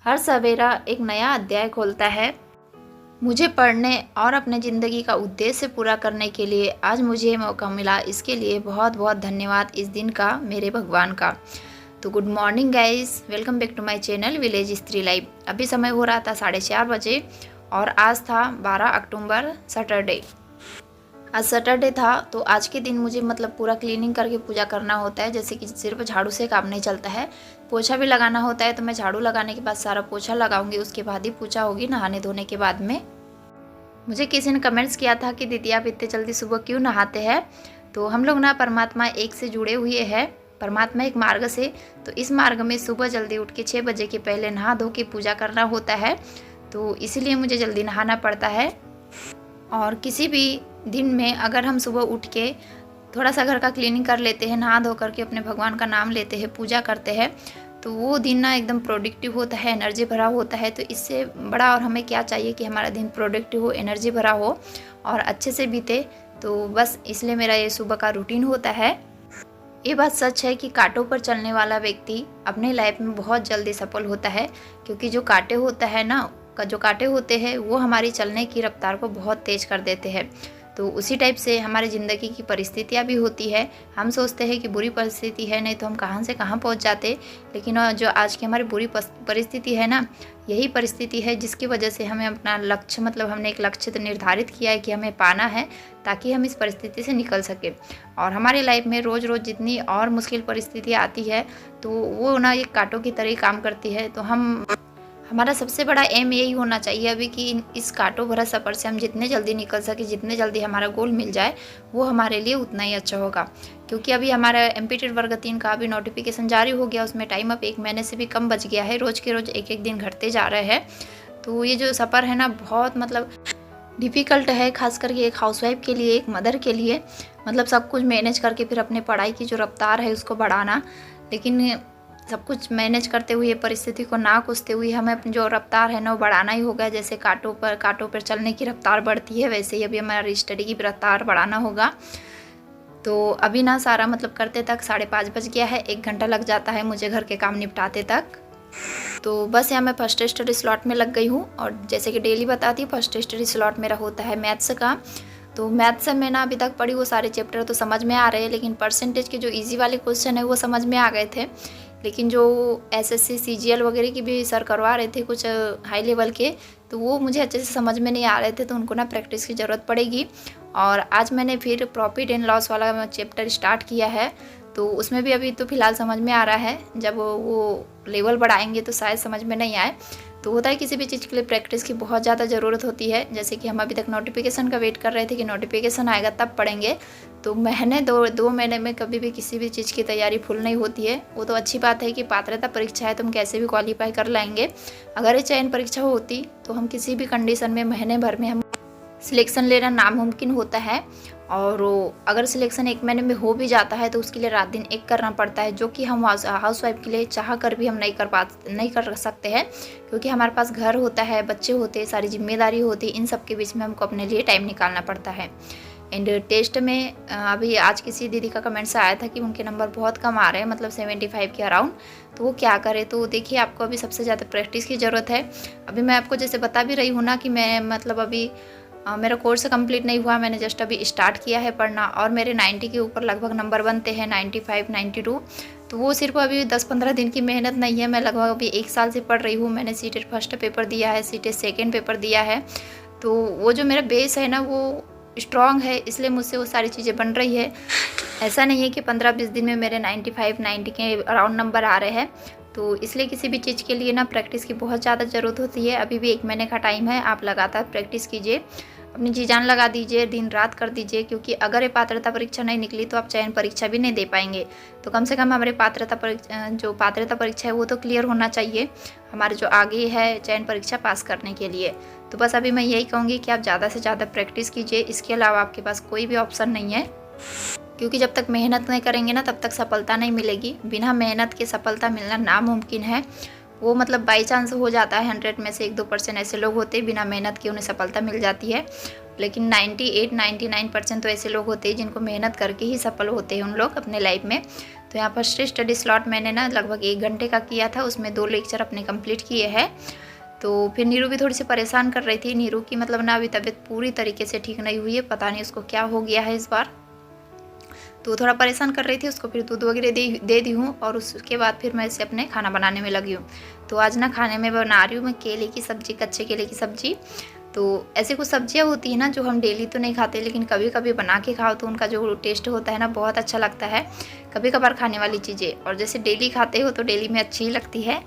हर सवेरा एक नया अध्याय खोलता है। मुझे पढ़ने और अपने ज़िंदगी का उद्देश्य पूरा करने के लिए आज मुझे ये मौका मिला। इसके लिए बहुत बहुत धन्यवाद इस दिन का मेरे भगवान का। तो good morning guys, welcome back to my channel village स्त्री लाइफ। अभी समय हो रहा था 4:30 बजे और आज था 12 अक्टूबर सैटरडे। आज सैटरडे था तो आज के दिन मुझे पूरा क्लीनिंग करके पूजा करना होता है। जैसे कि सिर्फ झाड़ू से काम नहीं चलता है, पोछा भी लगाना होता है। तो मैं झाड़ू लगाने के बाद सारा पोछा लगाऊंगी, उसके बाद ही पूजा होगी नहाने धोने के बाद में। मुझे किसी ने कमेंट्स किया था कि दीदी आप इतने जल्दी सुबह क्यों नहाते हैं। तो हम लोग ना परमात्मा एक से जुड़े हुए हैं, परमात्मा एक मार्ग से। तो इस मार्ग में सुबह जल्दी उठ के 6 बजे के पहले नहा धो के पूजा करना होता है। तो इसीलिए मुझे जल्दी नहाना पड़ता है। और किसी भी दिन में अगर हम सुबह उठ के थोड़ा सा घर का क्लीनिंग कर लेते हैं, नहा धो करके अपने भगवान का नाम लेते हैं, पूजा करते हैं, तो वो दिन ना एकदम प्रोडक्टिव होता है, एनर्जी भरा होता है। तो इससे बड़ा और हमें क्या चाहिए कि हमारा दिन प्रोडक्टिव हो, एनर्जी भरा हो और अच्छे से बीते। तो बस इसलिए मेरा ये सुबह का रूटीन होता है। ये बात सच है कि कांटों पर चलने वाला व्यक्ति अपने लाइफ में बहुत जल्दी सफल होता है, क्योंकि जो कांटे होता है ना, जो कांटे होते हैं वो हमारी चलने की रफ्तार को बहुत तेज़ कर देते हैं। तो उसी टाइप से हमारी ज़िंदगी की परिस्थितियाँ भी होती है। हम सोचते हैं कि बुरी परिस्थिति है, नहीं तो हम कहाँ से कहाँ पहुँच जाते, लेकिन जो आज की हमारी बुरी परिस्थिति है ना, यही परिस्थिति है जिसकी वजह से हमें अपना लक्ष्य हमने एक लक्ष्य निर्धारित किया है कि हमें पाना है, ताकि हम इस परिस्थिति से निकल सके। और हमारे लाइफ में रोज़ रोज़ जितनी और मुश्किल परिस्थितियाँ आती है तो वो ना एक कांटों की तरह काम करती है। तो हमारा सबसे बड़ा एम यही होना चाहिए अभी कि इस कांटों भरा सफ़र से हम जितने जल्दी निकल सके, जितने जल्दी हमारा गोल मिल जाए, वो हमारे लिए उतना ही अच्छा होगा। क्योंकि अभी हमारा एमपीटेड वर्ग 3 का अभी नोटिफिकेशन जारी हो गया, उसमें टाइम अब 1 महीने से भी कम बच गया है। रोज़ के रोज़ एक दिन घटते जा रहे हैं। तो ये जो सफ़र है ना, बहुत डिफ़िकल्ट है, खास करके एक हाउसवाइफ के लिए, एक मदर के लिए। सब कुछ मैनेज करके फिर अपने पढ़ाई की जो रफ्तार है उसको बढ़ाना, लेकिन सब कुछ मैनेज करते हुए, परिस्थिति को ना कोसते हुए हमें अपनी जो रफ्तार है ना वो बढ़ाना ही होगा। जैसे कांटों पर चलने की रफ्तार बढ़ती है, वैसे ही अभी हमारी स्टडी की रफ्तार बढ़ाना होगा। तो अभी ना सारा करते तक 5:30 बज गया है, 1 घंटा लग जाता है मुझे घर के काम निपटाते तक। तो बस यहाँ मैं फर्स्ट स्टडी स्लॉट में लग गई हूँ। और जैसे कि डेली बताती हूँ, फर्स्ट स्टडी स्लॉट मेरा होता है मैथ्स का। तो मैथ्स से मैं ना अभी तक पढ़ी वो सारे चैप्टर तो समझ में आ रहे हैं, लेकिन परसेंटेज के जो इजी वाले क्वेश्चन है वो समझ में आ गए थे। लेकिन जो एसएससी सीजीएल वगैरह की भी सर करवा रहे थे कुछ हाई लेवल के, तो वो मुझे अच्छे से समझ में नहीं आ रहे थे। तो उनको ना प्रैक्टिस की ज़रूरत पड़ेगी। और आज मैंने फिर प्रॉफिट एंड लॉस वाला चैप्टर स्टार्ट किया है। तो उसमें भी अभी तो फ़िलहाल समझ में आ रहा है, जब वो लेवल बढ़ाएंगे तो शायद समझ में नहीं आए। तो होता है किसी भी चीज़ के लिए प्रैक्टिस की बहुत ज़्यादा ज़रूरत होती है। जैसे कि हम अभी तक नोटिफिकेशन का वेट कर रहे थे कि नोटिफिकेशन आएगा तब पढ़ेंगे। तो महीने दो महीने में कभी भी किसी भी चीज़ की तैयारी फुल नहीं होती है। वो तो अच्छी बात है कि पात्रता परीक्षा है तो हम कैसे भी क्वालिफाई कर लेंगे। अगर ये चयन परीक्षा होती तो हम किसी भी कंडीशन में महीने भर में हम सिलेक्शन लेना नामुमकिन होता है। और अगर सिलेक्शन 1 महीने में हो भी जाता है तो उसके लिए रात दिन एक करना पड़ता है, जो कि हम हाउसवाइफ के लिए चाह कर भी हम नहीं कर सकते हैं। क्योंकि हमारे पास घर होता है, बच्चे होते हैं, सारी जिम्मेदारी होती है, इन सब के बीच में हमको अपने लिए टाइम निकालना पड़ता है। एंड टेस्ट में अभी आज किसी दीदी का कमेंट्स आया था कि उनके नंबर बहुत कम आ रहे हैं, 75 के अराउंड। तो वो क्या करे। तो देखिए, आपको अभी सबसे ज़्यादा प्रैक्टिस की ज़रूरत है। अभी मैं आपको जैसे बता भी रही हूँ ना कि मैं अभी मेरा कोर्स कंप्लीट नहीं हुआ, मैंने जस्ट अभी स्टार्ट किया है पढ़ना। और मेरे 90 के ऊपर लगभग नंबर बनते हैं, 95 92। तो वो सिर्फ अभी 10-15 दिन की मेहनत नहीं है। मैं लगभग अभी 1 साल से पढ़ रही हूँ। मैंने सीटेट फर्स्ट पेपर दिया है, सीटेट सेकेंड पेपर दिया है। तो वो जो मेरा बेस है ना वो स्ट्रॉन्ग है, इसलिए मुझसे वो सारी चीज़ें बन रही है। ऐसा नहीं है कि 15-20 दिन में मेरे 95 90 के अराउंड नंबर आ रहे हैं। तो इसलिए किसी भी चीज़ के लिए ना प्रैक्टिस की बहुत ज़्यादा ज़रूरत होती है। अभी भी 1 महीने का टाइम है, आप लगातार प्रैक्टिस कीजिए, अपनी जी जान लगा दीजिए, दिन रात कर दीजिए। क्योंकि अगर ये पात्रता परीक्षा नहीं निकली तो आप चयन परीक्षा भी नहीं दे पाएंगे। तो कम से कम हमारे पात्रता परीक्षा है वो तो क्लियर होना चाहिए, हमारे जो आगे है चयन परीक्षा पास करने के लिए। तो बस अभी मैं यही कहूँगी कि आप ज़्यादा से ज़्यादा प्रैक्टिस कीजिए। इसके अलावा आपके पास कोई भी ऑप्शन नहीं है। क्योंकि जब तक मेहनत नहीं करेंगे ना तब तक सफलता नहीं मिलेगी। बिना मेहनत के सफलता मिलना नामुमकिन है। वो बाई चांस हो जाता है, 100 में से 1-2% ऐसे लोग होते हैं बिना मेहनत के उन्हें सफलता मिल जाती है। लेकिन 98-99% तो ऐसे लोग होते हैं जिनको मेहनत करके ही सफल होते हैं उन लोग अपने लाइफ में। तो यहाँ पर स्टडी स्लॉट मैंने ना लगभग 1 घंटे का किया था, उसमें 2 लेक्चर अपने कंप्लीट किए हैं। तो फिर नीरू भी थोड़ी सी परेशान कर रही थी। नीरू की मतलब ना अभी तबीयत पूरी तरीके से ठीक नहीं हुई है, पता नहीं उसको क्या हो गया है इस बार, तो थोड़ा परेशान कर रही थी। उसको फिर दूध वगैरह दे दी हूँ और उसके बाद फिर मैं इसे अपने खाना बनाने में लगी हूँ। तो आज ना खाने में बना रही हूँ मैं केले की सब्ज़ी, कच्चे केले की सब्ज़ी। तो ऐसी कुछ सब्जियाँ होती हैं ना जो हम डेली तो नहीं खाते, लेकिन कभी कभी बना के खाओ तो उनका जो टेस्ट होता है ना बहुत अच्छा लगता है। कभी कभार खाने वाली चीज़ें, और जैसे डेली खाते हो तो डेली में अच्छी ही लगती है।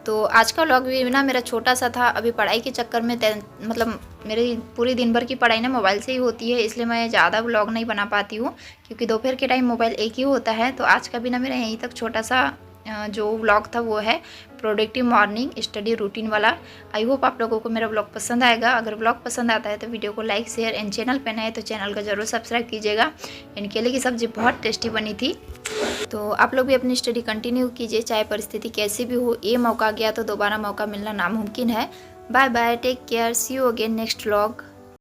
तो आज का व्लॉग भी ना मेरा छोटा सा था। अभी पढ़ाई के चक्कर में मतलब मेरी पूरी दिन भर की पढ़ाई ना मोबाइल से ही होती है, इसलिए मैं ज़्यादा व्लॉग नहीं बना पाती हूँ, क्योंकि दोपहर के टाइम मोबाइल एक ही होता है। तो आज का भी ना मेरा यहीं तक छोटा सा जो व्लॉग था वो है प्रोडक्टिव मॉर्निंग स्टडी रूटीन वाला। आई होप आप लोगों को मेरा व्लॉग पसंद आएगा। अगर व्लॉग पसंद आता है तो वीडियो को लाइक शेयर एंड चैनल पे नए तो चैनल को ज़रूर सब्सक्राइब कीजिएगा। एंड केले की सब्ज़ी बहुत टेस्टी बनी थी। तो आप लोग भी अपनी स्टडी कंटिन्यू कीजिए, चाहे परिस्थिति कैसी भी हो। ये मौका गया तो दोबारा मौका मिलना नामुमकिन है। Bye bye, take care, see you again next vlog.